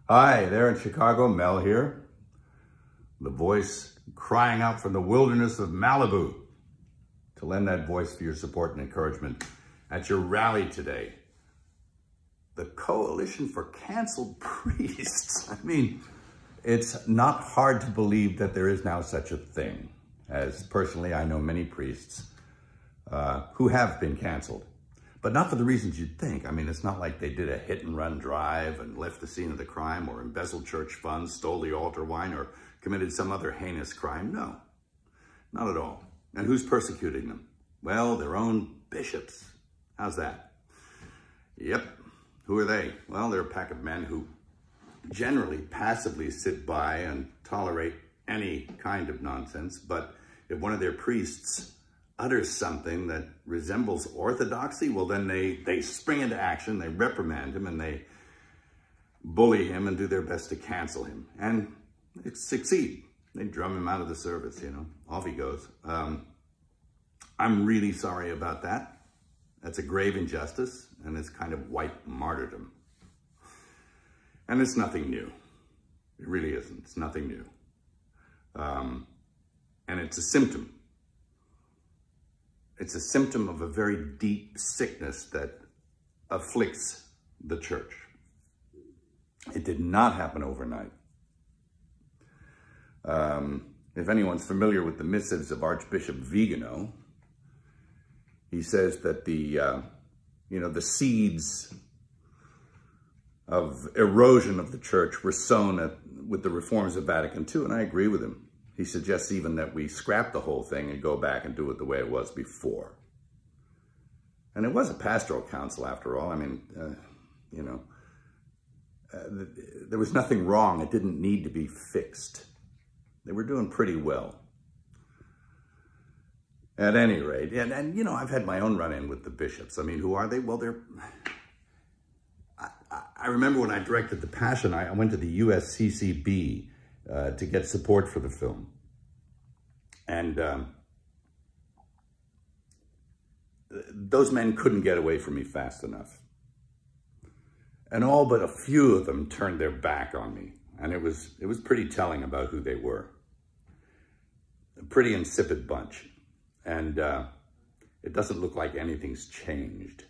Hi, there in Chicago, Mel here. The voice crying out from the wilderness of Malibu to lend that voice for your support and encouragement at your rally today. The Coalition for Canceled Priests. I mean, it's not hard to believe that there is now such a thing, as personally I know many priests who have been canceled. But not for the reasons you'd think. I mean, it's not like they did a hit-and-run drive and left the scene of the crime or embezzled church funds, stole the altar wine, or committed some other heinous crime. No, not at all. And who's persecuting them? Well, their own bishops. How's that? Yep. Who are they? Well, they're a pack of men who generally passively sit by and tolerate any kind of nonsense. But if one of their priests utters something that resembles orthodoxy, well, then they spring into action, they reprimand him, and they bully him and do their best to cancel him. And they succeed. They drum him out of the service, you know. Off he goes. I'm really sorry about that. That's a grave injustice, and it's kind of white martyrdom. And it's nothing new. It really isn't. It's nothing new. And it's a symptom. It's a symptom of a very deep sickness that afflicts the church. It did not happen overnight. If anyone's familiar with the missives of Archbishop Viganò, he says that the seeds of erosion of the church were sown with the reforms of Vatican II, and I agree with him. He suggests even that we scrap the whole thing and go back and do it the way it was before. And it was a pastoral council after all. I mean, there was nothing wrong. It didn't need to be fixed. They were doing pretty well. At any rate, and I've had my own run-in with the bishops. I mean, who are they? Well, I remember when I directed The Passion, I went to the USCCB to get support for the film. And those men couldn't get away from me fast enough. And all but a few of them turned their back on me. And it was pretty telling about who they were. A pretty insipid bunch. And it doesn't look like anything's changed.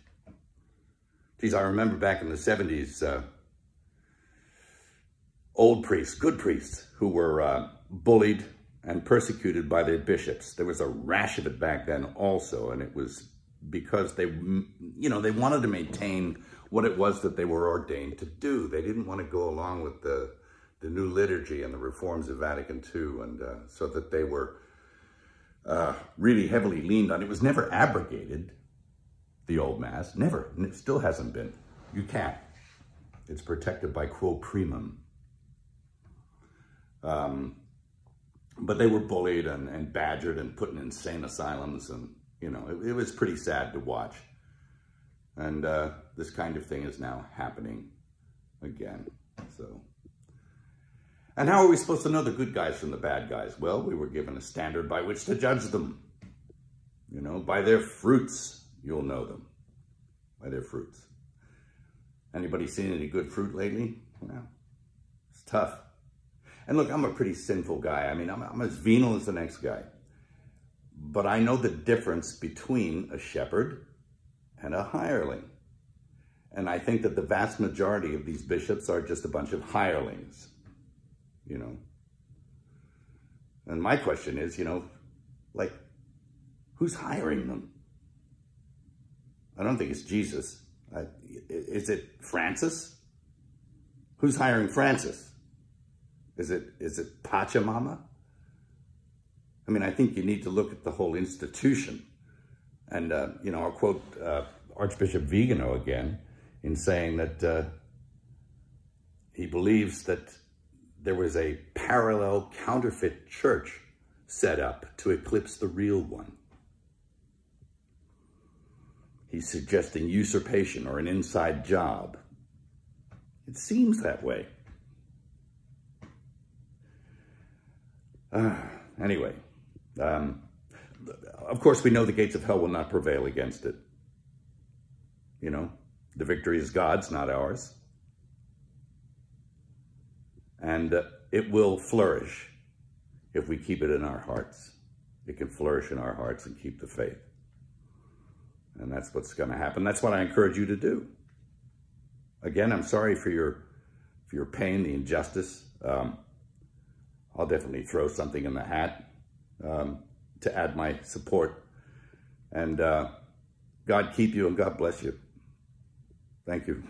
Geez, I remember back in the 70s, old priests, good priests, who were bullied and persecuted by their bishops. There was a rash of it back then also, and it was because they wanted to maintain what it was that they were ordained to do. They didn't want to go along with the new liturgy and the reforms of Vatican II, and so that they were really heavily leaned on. It was never abrogated, the old Mass, never, and it still hasn't been. You can't. It's protected by quo primum. But they were bullied and badgered and put in insane asylums, and, it was pretty sad to watch. And this kind of thing is now happening again, so. And how are we supposed to know the good guys from the bad guys? Well, we were given a standard by which to judge them. By their fruits, you'll know them. By their fruits. Anybody seen any good fruit lately? Well, it's tough. And look, I'm a pretty sinful guy. I mean, I'm as venal as the next guy. But I know the difference between a shepherd and a hireling. And I think that the vast majority of these bishops are just a bunch of hirelings. And my question is, who's hiring them? I don't think it's Jesus. Is it Francis? Who's hiring Francis? Is it Pachamama? I mean, I think you need to look at the whole institution. And, I'll quote Archbishop Viganò again in saying that he believes that there was a parallel counterfeit church set up to eclipse the real one. He's suggesting usurpation or an inside job. It seems that way. Anyway, of course, we know the gates of hell will not prevail against it. The victory is God's, not ours. And it will flourish if we keep it in our hearts. It can flourish in our hearts and keep the faith. And that's what's going to happen. That's what I encourage you to do. Again, I'm sorry for your pain, the injustice. I'll definitely throw something in the hat to add my support. And God keep you and God bless you. Thank you.